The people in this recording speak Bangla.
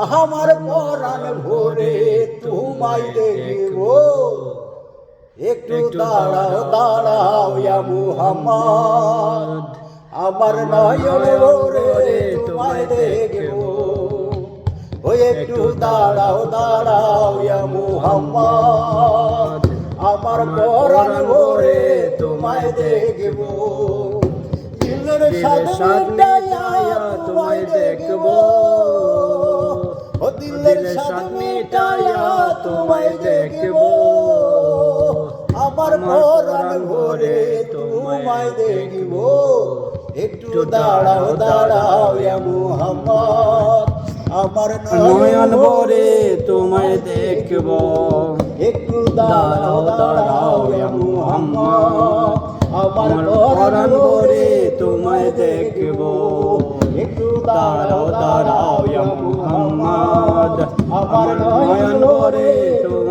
আমার পরাণ ভরে তোমায় দেখিব। একটু দাঁড়াও দাঁড়াও ইয়া মুহাম্মদ, আমার নয়ন ভরে তোমায় দেখিব। ও একটু দাঁড়াও দাঁড়াও ইয়া মুহাম্মদ, আমার পরাণ ভরে তোমায় দেখিব। দিলের স্বাদ মিটাইয়া তোমায় দেখব, ও দিলের স্বাদ মিটাইয়া তোমায় দেখব। আমার পরাণ ভরে তোমায় দেখিব। একটু দাঁড়াও দাঁড়াও ইয়া মুহাম্মদ, আমার নয়ন ভরে তোমায় দেখব। একটু দাঁড়াও দাঁড়াও ইয়া মুহাম্মদ, আমার পরাণ ভরে তোমায় দেখব। একটু দাঁড়াও দাঁড়াও ইয়া মুহাম্মদ, আমার নয়ন ভরে তোমায়